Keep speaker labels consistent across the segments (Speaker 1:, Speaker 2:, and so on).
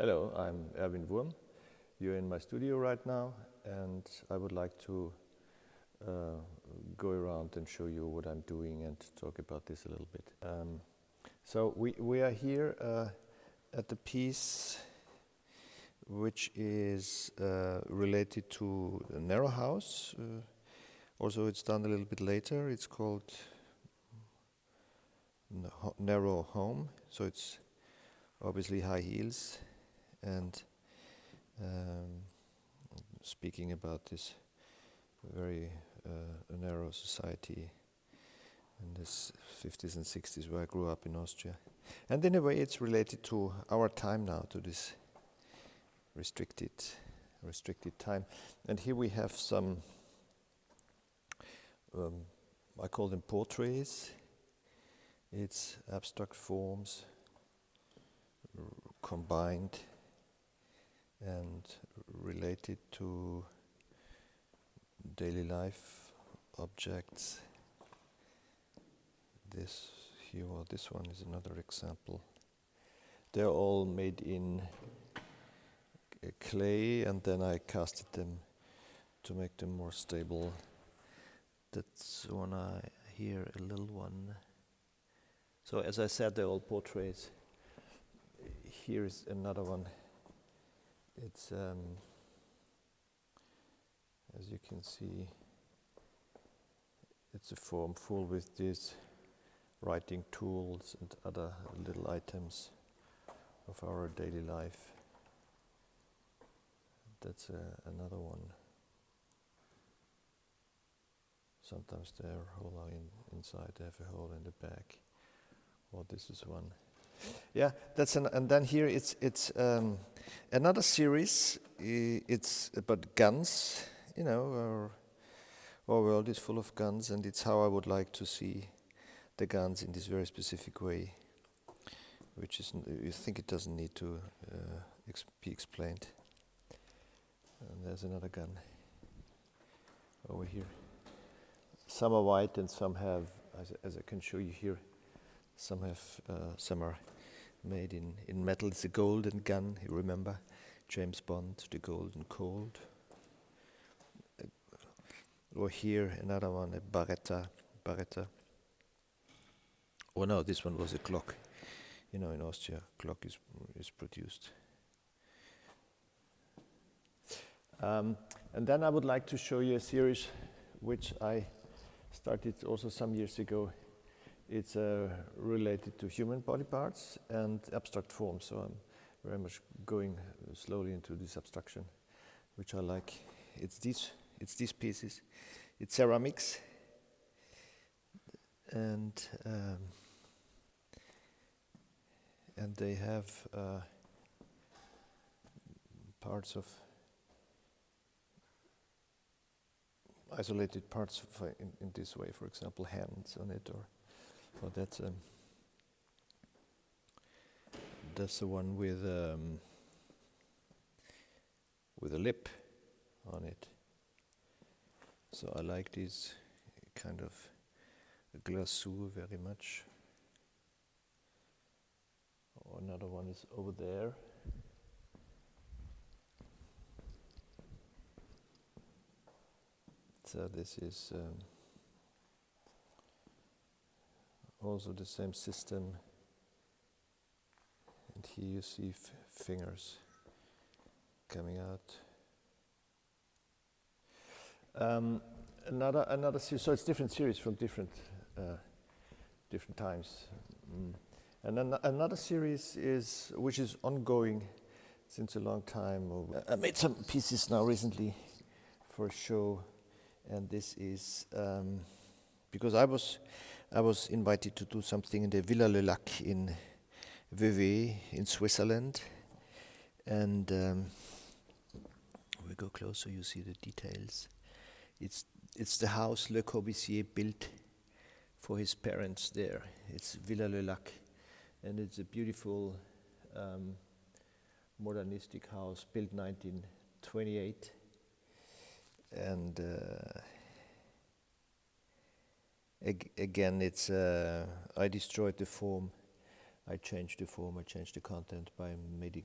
Speaker 1: Hello, I'm Erwin Wurm. You're in my studio right now, and I would like to go around and show you what I'm doing and talk about this a little bit. So we are here at the piece which is related to a narrow house. Also, it's done a little bit later. It's called Narrow Home, so it's obviously high heels and speaking about this very narrow society in the 50s and 60s where I grew up in Austria. And in a way it's related to our time now, to this restricted time. And here we have some, I call them portraits. It's abstract forms combined and related to daily life objects. This here, or this one is another example. They're all made in clay, and then I casted them to make them more stable. That's one here, a little one. So as I said, they're all portraits. Here is another one. It's as you can see, it's a form full with these writing tools and other little items of our daily life. That's another one. Sometimes they're hollow inside, they have a hole in the back. Or this is one. Yeah, that's and then here it's another series. It's about guns. You know, our world is full of guns, and it's how I would like to see the guns in this very specific way, which is you think it doesn't need to be explained. And there's another gun over here. Some are white, and some have, as I can show you here. Some are made in metal. It's a golden gun, you remember? James Bond, the Golden Cold. Or here, another one, a Beretta. Oh no, this one was a clock. You know, in Austria, clock is produced. And then I would like to show you a series which I started also some years ago. It's related to human body parts and abstract forms, so I'm very much going slowly into this abstraction, which I like. It's these pieces. It's ceramics, and they have parts of isolated parts in this way. For example, hands on it, or that's the one with a lip on it. So I like this kind of glaçure very much. Another one is over there. So this is also the same system, and here you see fingers coming out. Another series, so it's different series from different times. And then another series which is ongoing since a long time. I made some pieces now recently for a show, and this is because I was invited to do something in the Villa Le Lac in Vevey in Switzerland, and we go closer, you see the details. It's the house Le Corbusier built for his parents there. It's Villa Le Lac, and it's a beautiful modernistic house built 1928, and again, it's I destroyed the form I changed the form, I changed the content by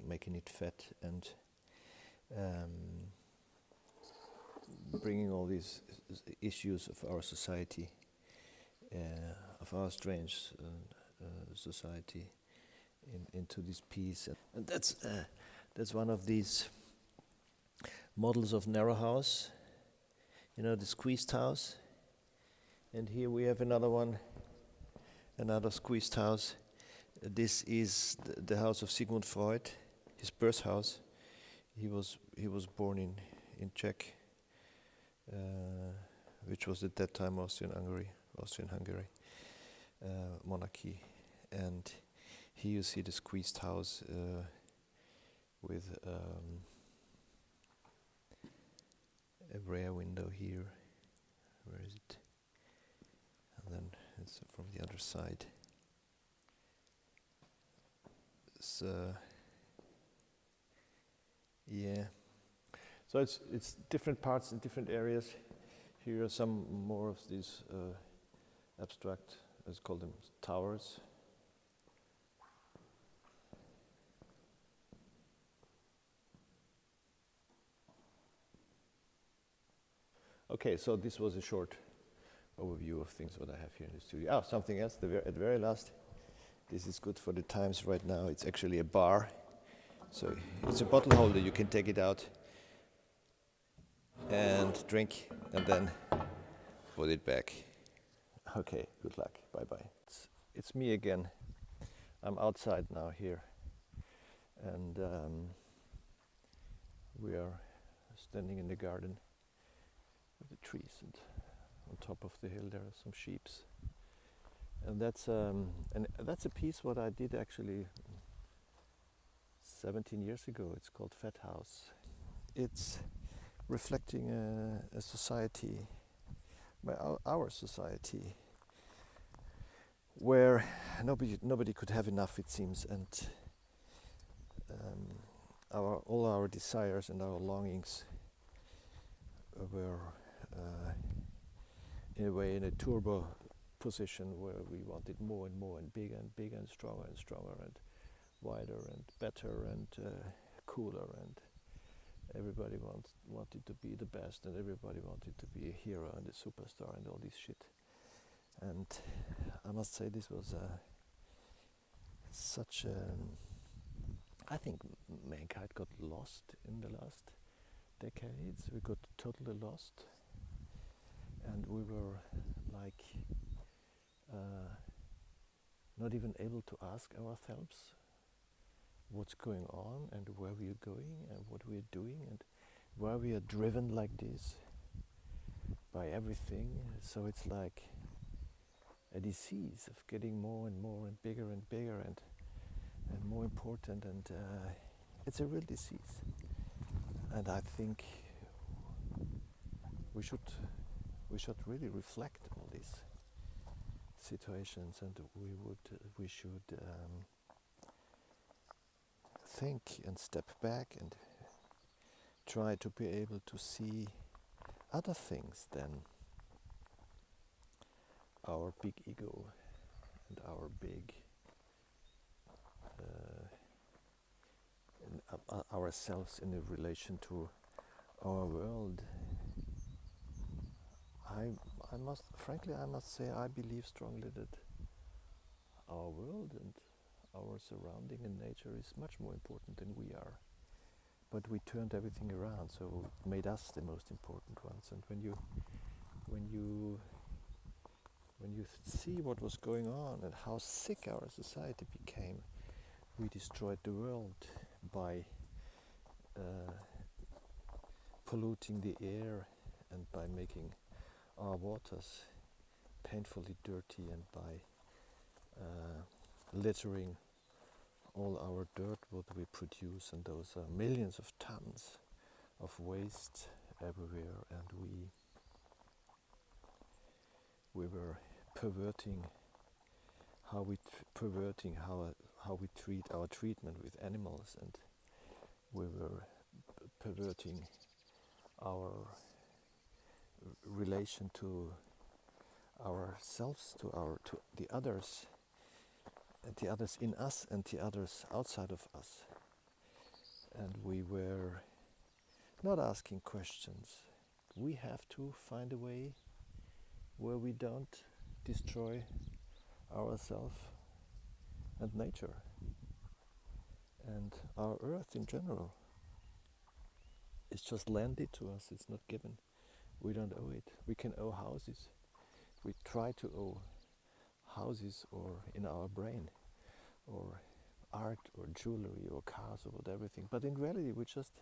Speaker 1: making it fat and bringing all these issues of our society, of our strange society, into this piece. And that's one of these models of narrow house, you know, the squeezed house. And here we have another one, another squeezed house. This is the house of Sigmund Freud, his birth house. He was born in Czech, which was at that time Austrian-Hungary monarchy. And here you see the squeezed house with a rare window here. Where is it? And then it's from the other side. So yeah. So it's different parts in different areas. Here are some more of these abstract, let's call them towers. Okay, so this was a short overview of things what I have here in the studio. Oh, something else, at the very last. This is good for the times right now. It's actually a bar. So it's a bottle holder, you can take it out and drink and then put it back. Okay, good luck, bye-bye. It's me again. I'm outside now here and we are standing in the garden with the trees, and on top of the hill there are some sheeps. And that's a piece what I did actually 17 years ago. It's called ⑻haus. It's reflecting a society, our society, where nobody could have enough, it seems, and all our desires and our longings were in a way in a turbo position where we wanted more and more and bigger and stronger and wider and better and cooler, and everybody wanted to be the best, and everybody wanted to be a hero and a superstar and all this shit. And I must say this was such a... I think mankind got lost in the last decades. We got totally lost, and we were like not even able to ask ourselves what's going on and where we are going and what we are doing and why we are driven like this by everything. So it's like a disease of getting more and more and bigger and more important, and it's a real disease. And I think we should really reflect all these situations, and we should think and step back and try to be able to see other things than our big ego and our big ourselves in relation to our world. I must say I believe strongly that our world and our surrounding and nature is much more important than we are. But we turned everything around, so it made us the most important ones. And when you see what was going on and how sick our society became, we destroyed the world by polluting the air and by making our waters painfully dirty, and by littering all our dirt what we produce, and those are millions of tons of waste everywhere, and we were perverting how we treat our treatment with animals, and we were perverting our relation to ourselves, to the others, and the others in us and the others outside of us. And we were not asking questions. We have to find a way where we don't destroy ourselves and nature and our earth in general. It's just landed to us, it's not given. We don't owe it. We can owe houses. We try to owe houses or in our brain or art or jewelry or cars or what everything. But in reality we just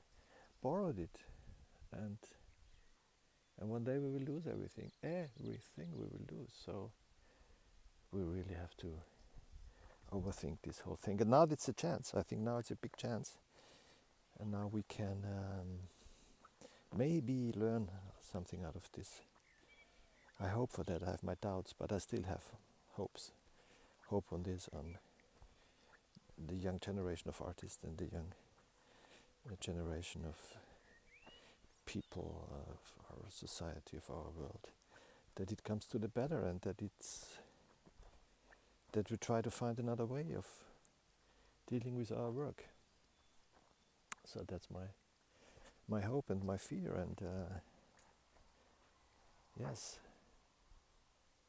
Speaker 1: borrowed it, and one day we will lose everything. Everything we will lose. So we really have to overthink this whole thing. And now it's a chance. I think now it's a big chance. And now we can maybe learn something out of this. I hope for that. I have my doubts, but I still have hopes. Hope on this, on the young generation of artists and the young generation of people of our society, of our world, that it comes to the better, and that we try to find another way of dealing with our work. So that's my hope and my fear, and yes.